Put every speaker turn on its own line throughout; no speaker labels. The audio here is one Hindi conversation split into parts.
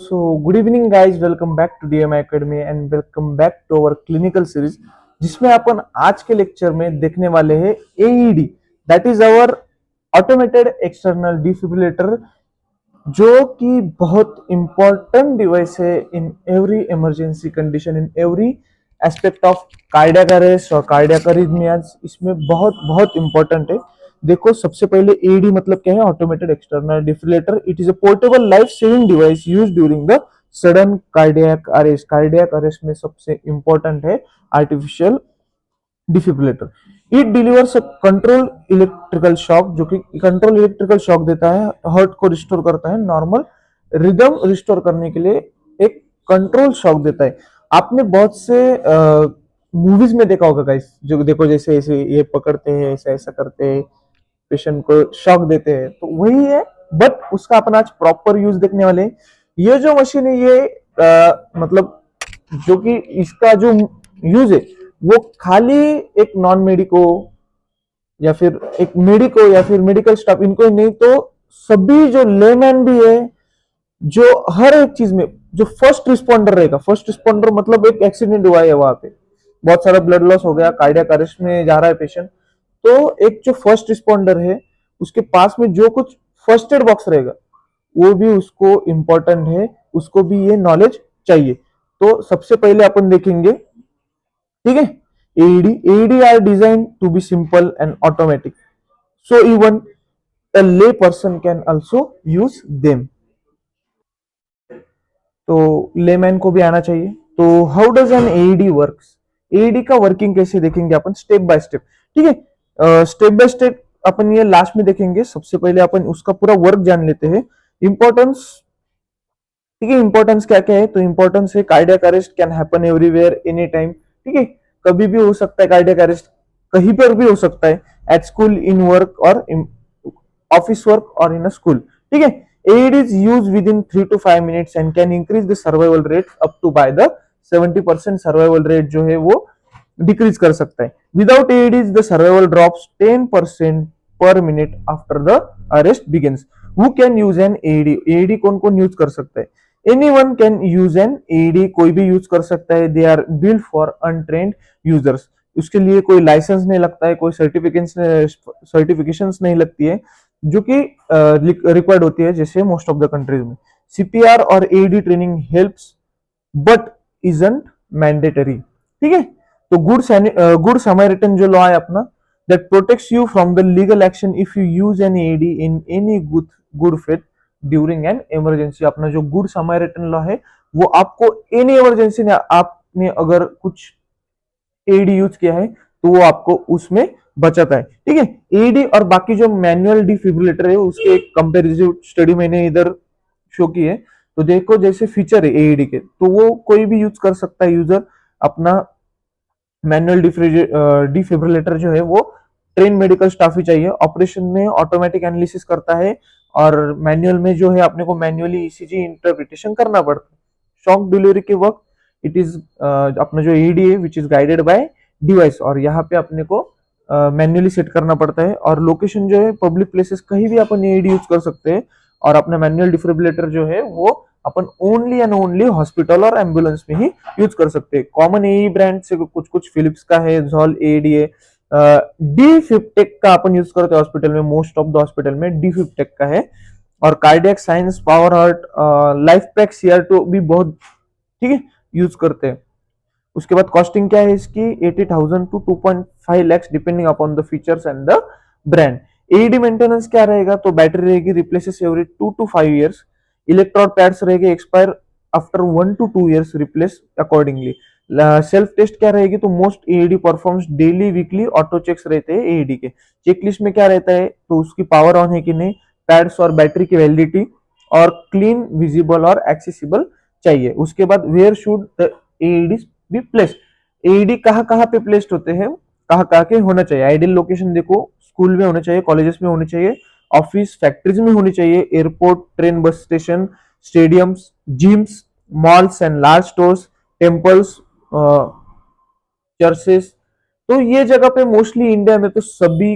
Good evening guys, welcome back to DM academy and welcome back to our clinical series, जिसमें अपन आज के लेक्चर में देखने वाले हैं AED, that is our automated external defibrillator, जो कि बहुत इंपॉर्टेंट डिवाइस है in every emergency condition, in every aspect of cardiac arrest और कार्डियक अरिथमियाज। इसमें बहुत बहुत इंपॉर्टेंट है। देखो, सबसे पहले एडी मतलब क्या है? Automated external defibrillator. It is a portable life saving device used during the sudden cardiac arrest. Cardiac arrest में सबसे इंपॉर्टेंट है artificial defibrillator. It delivers a control electrical shock, जो कि कंट्रोल इलेक्ट्रिकल शॉक देता है, हार्ट को रिस्टोर करता है, नॉर्मल रिदम रिस्टोर करने के लिए एक कंट्रोल शॉक देता है। आपने बहुत से मूवीज में देखा होगा गाइस, जो देखो जैसे ऐसे ये पकड़ते हैं, ऐसा ऐसा करते हैं, पेशेंट को शॉक देते हैं, तो वही है। बट उसका अपन आज प्रॉपर यूज देखने वाले हैं। ये जो मशीन है, ये मतलब जो कि इसका जो यूज है वो खाली एक नॉन मेडिको या फिर एक मेडिको या फिर मेडिकल स्टाफ, इनको ही नहीं, तो सभी जो लेमैन भी है, जो हर एक चीज में जो फर्स्ट रिस्पॉन्डर रहेगा। फर्स्ट रिस्पॉन्डर मतलब एक एक्सीडेंट हुआ है, वहां पे बहुत सारा ब्लड लॉस हो गया, कार्डियक अरेस्ट में जा रहा है पेशेंट, तो एक जो फर्स्ट रिस्पॉन्डर है उसके पास में जो कुछ फर्स्ट एड बॉक्स रहेगा वो भी उसको इंपॉर्टेंट है, उसको भी ये नॉलेज चाहिए। तो सबसे पहले अपन देखेंगे, ठीक है, AED. AED are design to be simple and automatic, so even a lay person can also use them। तो लेमैन को भी आना चाहिए। तो how does an AED works? AED का वर्किंग कैसे देखेंगे अपन स्टेप बाय स्टेप, ठीक है। स्टेप बाय स्टेप अपन ये लास्ट में देखेंगे। सबसे पहले अपन उसका पूरा वर्क जान लेते हैं। इंपॉर्टेंस, ठीक है, इंपॉर्टेंस क्या क्या है? तो इंपॉर्टेंस है cardiac arrest can happen everywhere any time, ठीक है, कभी भी हो सकता है कार्डियक अरेस्ट, कहीं पर भी हो सकता है, एट स्कूल, इन वर्क और ऑफिस वर्क और इन अ स्कूल, ठीक है। Aid is use with in 3 to 5 minutes and can increase the survival rate up to by the 70%। Survival rate जो है वो डिक्रीज कर सकता है। Without aid is the survival drops 10% per minute after the arrest begins. Who can use an AED? AED कौन कौन यूज कर सकता है? Anyone can use an AED, कोई भी यूज कर सकता है। They are build for untrained users. उसके लिए कोई लाइसेंस नहीं लगता है, कोई सर्टिफिकेशन नहीं लगती है, जो कि रिक्वायर्ड होती है जैसे मोस्ट ऑफ द कंट्रीज में। सीपीआर और AED training helps but isn't mandatory, ठीक है। तो गुड समैरिटन जो लॉ है अपना, that protects you from the legal action if you use an AED in any good faith during an emergency. अपना जो गुड समैरिटन लॉ है वो आपको एनी इमरजेंसी में, आपने अगर कुछ एडी यूज किया है तो वो आपको उसमें बचाता है, ठीक है। एडी और बाकी जो मैनुअल डिफिब्रिलेटर है उसके एक कंपैरिजन स्टडी मैंने इधर शो की है। तो देखो, जैसे फीचर है एडी के, तो वो कोई भी यूज कर सकता है यूजर। अपना मैनुअल डिफिब्रिलेटर जो है वो ट्रेन मेडिकल स्टाफ ही चाहिए। ऑपरेशन में ऑटोमेटिक एनालिसिस करता है और मैनुअल में जो है अपने को मैनुअली ईसीजी इंटरप्रिटेशन करना पड़ता है। शॉक डिलीवरी के वक्त इट इज अपना जो एडी है which is guided by device, और यहाँ पे अपने को मैन्युअली सेट करना पड़ता है। और लोकेशन जो है पब्लिक प्लेसेस, कहीं भी अपन एडी यूज कर सकते हैं। और अपना मैनुअल डिफिब्रिलेटर जो है वो अपन ओनली एंड ओनली हॉस्पिटल और एम्बुलेंस में ही यूज कर सकते हैं। कॉमन एई ब्रांड से कुछ कुछ फिलिप्स का है, झॉल एडी है, डी फिफ्टेक का अपन यूज करते हैं हॉस्पिटल में, मोस्ट ऑफ द हॉस्पिटल में डी फिफ्टेक का है। और cardiac science, power heart, life pack CR2 भी बहुत, ठीक है, यूज करते हैं। उसके बाद कॉस्टिंग क्या है इसकी? 80,000 to 2.5 lakhs depending upon the features and the brand. AED maintenance क्या रहेगा? तो बैटरी रहेगी replaces every 2 to 5 years। Electrode pads रहेंगे expire after 1 to 2 years, replace accordingly. Self test क्या रहेगी? तो most AED performs daily weekly auto checks रहते हैं एडी के। चेकलिस्ट में क्या रहता है? तो उसकी पावर ऑन है कि नहीं, पैड्स और बैटरी की वैलिडिटी, और क्लीन, विजिबल और एक्सेसिबल चाहिए। उसके बाद where should the AED be placed? AED कहाँ कहाँ पे प्लेस्ड होते हैं, कहाँ कहाँ के होना चाहिए? आइडियल लोकेशन देखो, स्कूल में होना चाहिए, कॉलेजेस में होने चाहिए, ऑफिस फैक्ट्रीज में होनी चाहिए, airport, train, bus station, stadiums, gyms, malls and large stores, temples, churches. तो ये जगह पे मोस्टली इंडिया में तो सभी,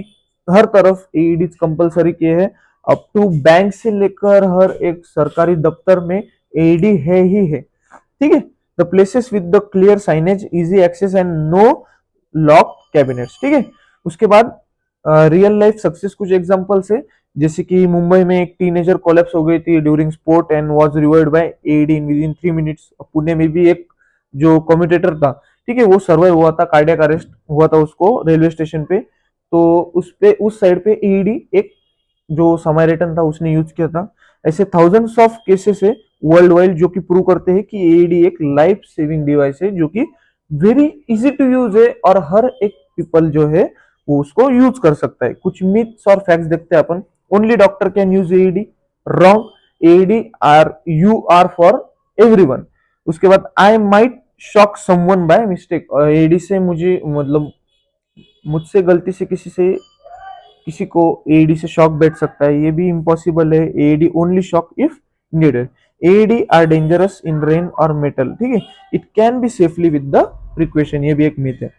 हर तरफ एईडी कंपलसरी किए हैं। अप टू बैंक से लेकर हर एक सरकारी दफ्तर में एडी है ही है, ठीक है। The places with the clear signage, easy access and no lock cabinets, ठीक है। उसके बाद रियल लाइफ सक्सेस कुछ एग्जांपल्स है, जैसे कि मुंबई में एक टीनेजर कोलैप्स हो गई थी during sport and was revived by AED in with in 3 minutes. Pune में भी एक जो कम्यूटेटर था, ठीक है, वो सर्वाइव हुआ था, कार्डियक अरेस्ट हुआ था उसको रेलवे स्टेशन पे। तो उस पे उस साइड पे ईडी एक जो समारिटन था उसने यूज किया था। ऐसे थाउजेंड्स ऑफ केसेस है वर्ल्ड वाइड जो कि प्रूव करते हैं कि एईडी एक लाइफ सेविंग डिवाइस है, जो कि वेरी इजी टू यूज है और हर एक पीपल जो है वो उसको यूज कर सकता है। कुछ मिथ्स और फैक्ट्स देखते हैं अपन। Only doctor can use AED, wrong. AED are you are for everyone. उसके बाद I might shock someone by mistake, AED से मुझे मतलब मुझसे गलती से किसी को एडी से शॉक बैठ सकता है, ये भी इम्पॉसिबल है। AED only shock if needed. AED are dangerous in rain और मेटल, ठीक है। It can be safely with the precaution, ये भी एक मिथ है।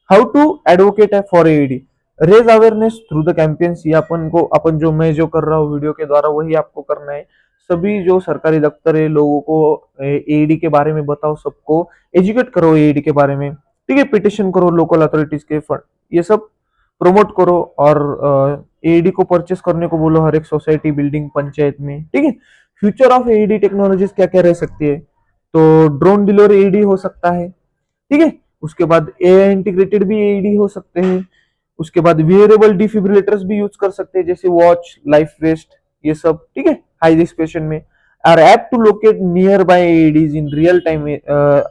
How to advocate for AED, raise awareness through the campaigns. ये अपन जो मैं जो कर रहा हूँ वीडियो के द्वारा वही आपको करना है। सभी जो सरकारी दफ्तर है लोगों को एडी के बारे में बताओ, सबको एजुकेट करो एडी के बारे में, ठीक है। पिटिशन करो लोकल अथॉरिटीज के फंड, ये सब प्रमोट करो और एईडी को परचेस करने को बोलो हर एक सोसाइटी, बिल्डिंग, पंचायत में, ठीक है। फ्यूचर ऑफ एईडी टेक्नोलॉजीज क्या क्या रह सकती है, तो ड्रोन डिलीवर एईडी हो सकता है, ठीक है। उसके बाद एआई इंटीग्रेटेड भी एईडी हो सकते हैं। उसके बाद वियरेबल डिफिब्रिलेटर्स भी यूज कर सकते हैं, जैसे वॉच, लाइफ वेस्ट, ये सब, ठीक है। हाई रिस्क पेशेंट में are app to locate nearby AEDs in real time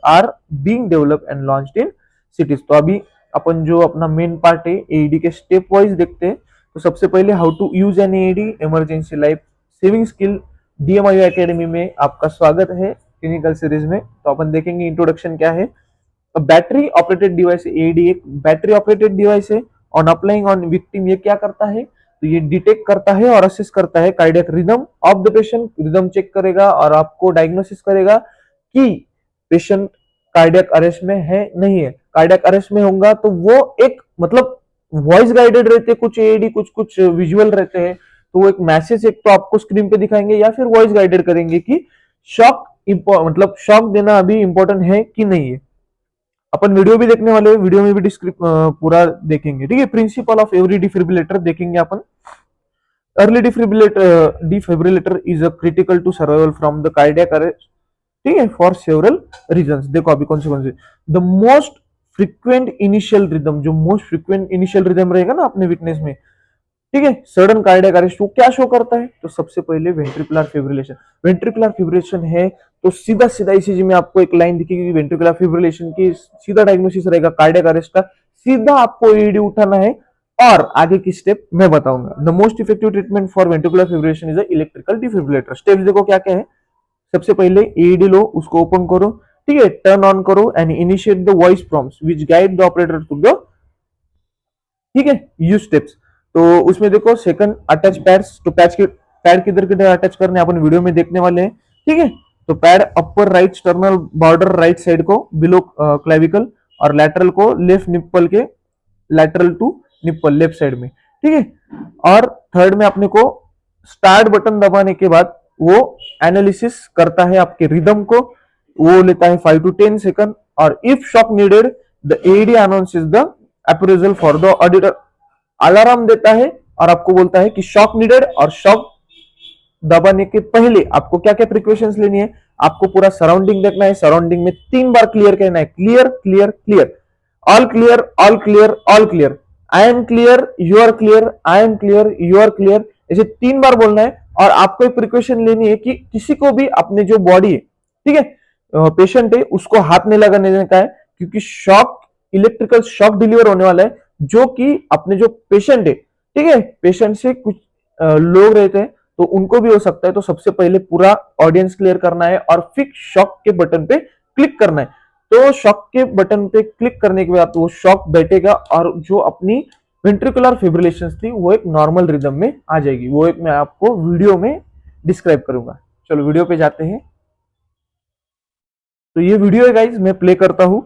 are being developed and launched in cities. तो अभी अपन जो अपना मेन पार्ट है एईडी के स्टेप वाइज देखते हैं। तो सबसे पहले how to use an AED, emergency life saving skill. DMIU academy में आपका स्वागत है क्लिनिकल सीरीज में। तो अपन देखेंगे इंट्रोडक्शन क्या है। बैटरी ऑपरेटेड डिवाइस, एईडी एक बैटरी ऑपरेटेड डिवाइस है। ऑन अप्लाइंग ऑन विक्टिम, ये क्या करता है, तो ये डिटेक्ट करता है और असेस करता है cardiac rhythm of the patient. Rhythm check करेगा और आपको डायग्नोसिस करेगा कि पेशेंट कार्डियक अरेस्ट में है नहीं है। कार्डियक अरेस्ट में होगा तो वो एक मतलब वॉइस गाइडेड रहते, कुछ एडी कुछ विजुअल रहते हैं, तो वो एक मैसेज एक तो आपको स्क्रीन पे दिखाएंगे या फिर वॉइस गाइडेड करेंगे कि शॉक मतलब शॉक देना अभी इंपॉर्टेंट है कि नहीं है। अपन वीडियो भी देखने वाले हैं, वीडियो में भी पूरा देखेंगे, ठीक है। प्रिंसिपल ऑफ एवरी डिफिब्रिलेटर देखेंगे अपन। Early defibrillator is a critical to survival from the cardiac arrest, ठीक है, फॉर सेवरल रीजंस। देखो अभी कौन से the most frequent initial rhythm, जो मोस्ट फ्रीक्वेंट इनिशियल रिदम रहेगा ना अपने विटनेस में, ठीक है, सडन कार्डियक अरेस्ट, वो क्या शो करता है, तो सबसे पहले वेंट्रिकुलर फिब्रिलेशन। वेंट्रिकुलर फिब्रिलेशन है तो सीधा सीधा ईसीजी में आपको एक लाइन दिखेगी वेंट्रिकुलर फिब्रिलेशन की, सीधा डायग्नोसिस रहेगा कार्डियक अरेस्ट का, सीधा आपको एईडी उठाना है और आगे की स्टेप मैं बताऊंगा। The most effective treatment for ventricular fibrillation is electrical defibrillator. Steps देखो क्या क्या है। सबसे पहले एईडी लो, उसको ओपन करो, ठीक है, टर्न ऑन करो and initiate the voice prompts which guide the operator to the, ठीक है, यूज स्टेप्स। तो उसमें देखो सेकंड अटैच पैड्स, तो पैड किधर किधर अटैच करने अपन वीडियो में देखने वाले हैं, ठीक है। तो pad upper right sternal border right side को बिलो क्लेविकल और लैटरल को लेफ्ट निप्पल के lateral to nipple left side में, ठीक है। और थर्ड में अपने को स्टार्ट बटन दबाने के बाद वो एनालिसिस करता है आपके रिदम को, वो लेता है 5 to 10 सेकंड और if shock needed the AED announces the appraisal for the auditor. Alarm देता है और आपको बोलता है कि शॉक नीडेड, और शॉक दबाने के पहले आपको क्या क्या प्रिकॉशंस लेनी है, आपको पूरा सराउंडिंग देखना है, सराउंडिंग में 3 बार क्लियर कहना है, clear clear clear, all clear all clear all clear, I am clear you are clear, I am clear you are clear, ऐसे 3 बार बोलना है। और आपको एक प्रिकॉशन लेनी है कि किसी को भी अपने जो बॉडी है, ठीक है, पेशेंट है, उसको हाथ नहीं लगाने देने का है, क्योंकि शॉक इलेक्ट्रिकल शॉक डिलीवर होने वाला है, जो कि अपने जो पेशेंट है, ठीक है, पेशेंट से कुछ लोग रहते हैं तो उनको भी हो सकता है। तो सबसे पहले पूरा ऑडियंस क्लियर करना है और फिर शॉक के बटन पे क्लिक करना है। तो शॉक के बटन पे क्लिक करने के बाद वो शॉक बैठेगा और जो अपनी वेंट्रिकुलर फिब्रिलेशन थी वो एक नॉर्मल रिदम में आ जाएगी। वो एक मैं आपको वीडियो में डिस्क्राइब करूंगा। चलो वीडियो पे जाते हैं। तो ये वीडियो है गाइज, मैं प्ले करता हूं।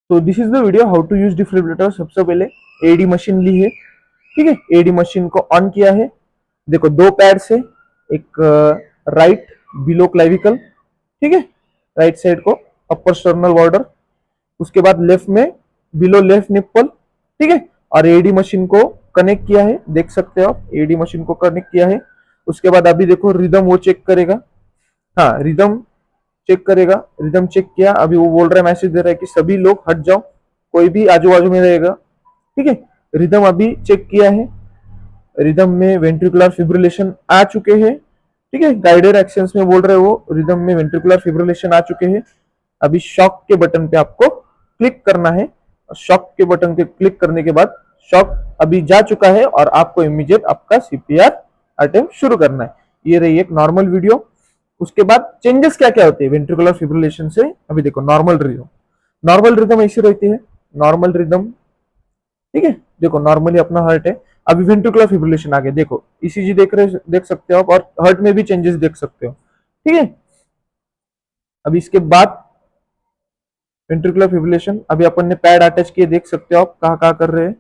तो this is the video how to use defibrillator. सबसे पहले एडी मशीन ली है, ठीक है, एडी मशीन को ऑन किया है। देखो 2 पैड्स है, एक राइट बिलो क्लाविकल, ठीक है, राइट साइड को अपर स्टर्नल बॉर्डर, उसके बाद लेफ्ट में बिलो लेफ्ट निप्पल, ठीक है, और एडी मशीन को कनेक्ट किया है, देख सकते हो आप एडी मशीन को कनेक्ट किया है। उसके बाद अभी देखो रिदम वो चेक करेगा, हाँ रिदम चेक करेगा, रिदम चेक किया, अभी वो बोल रहा है, मैसेज दे रहा है कि सभी लोग हट जाओ, कोई भी आजू बाजू में रहेगा, ठीक है। रिदम अभी चेक किया है, रिदम में वेंट्रिकुलर फिब्रिलेशन आ चुके हैं, ठीक है, गाइडेड एक्शंस में बोल रहे हो वो रिदम में वेंट्रिकुलर फिब्रिलेशन आ चुके हैं। अभी शॉक के बटन पे आपको क्लिक करना है, शॉक के बटन पे क्लिक करने के बाद शॉक अभी जा चुका है और आपको इमीडिएट आपका सीपीआर अटेम्प्ट शुरू करना है। ये रही एक नॉर्मल वीडियो। उसके बाद चेंजेस क्या क्या होते हैं वेंट्रिकुलर फिब्रिलेशन से, अभी देखो नॉर्मल रिदम, नॉर्मल रिदम ऐसी रहती है, नॉर्मल रिदम, ठीक है, देखो नॉर्मली अपना हार्ट है, अभी वेंट्रिकुलर फिब्रिलेशन आ गया, देखो ईसीजी देख सकते हो आप, और हार्ट में भी चेंजेस देख सकते हो, ठीक है। अभी इसके बाद वेंट्रिकुलर फिब्रिलेशन, अभी अपन ने पैड अटैच किए, देख सकते हो आप कहाँ कहाँ कर रहे हैं,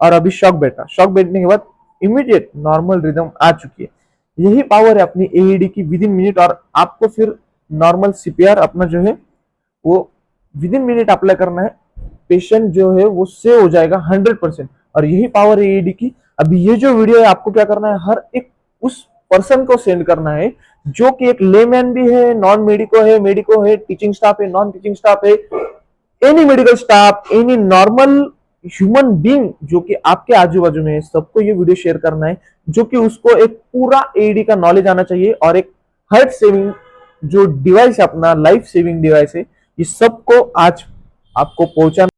और अभी शॉक बैठा, शॉक बैठने के बाद इमीडिएट नॉर्मल रिदम आ चुकी है। यही पावर है अपनी एईडी की विद इन मिनट, और आपको फिर नॉर्मल सीपीआर अपना जो है वो विद इन मिनट अप्लाई करना है, पेशेंट जो है वो सेव हो जाएगा 100%। और यही पावर है एईडी की। अभी ये जो वीडियो है आपको क्या करना है, हर एक उस पर्सन को सेंड करना है जो कि एक लेमैन भी है, नॉन मेडिको है, मेडिको है, टीचिंग स्टाफ है, नॉन टीचिंग स्टाफ है, any medical staff, any normal human being जो कि आपके आजू बाजू में है, सबको ये वीडियो शेयर करना है, जो कि उसको एक पूरा एडी का नॉलेज आना चाहिए, और एक हार्ट सेविंग जो डिवाइस है अपना लाइफ सेविंग डिवाइस है, ये सबको आज आपको पहुंचाना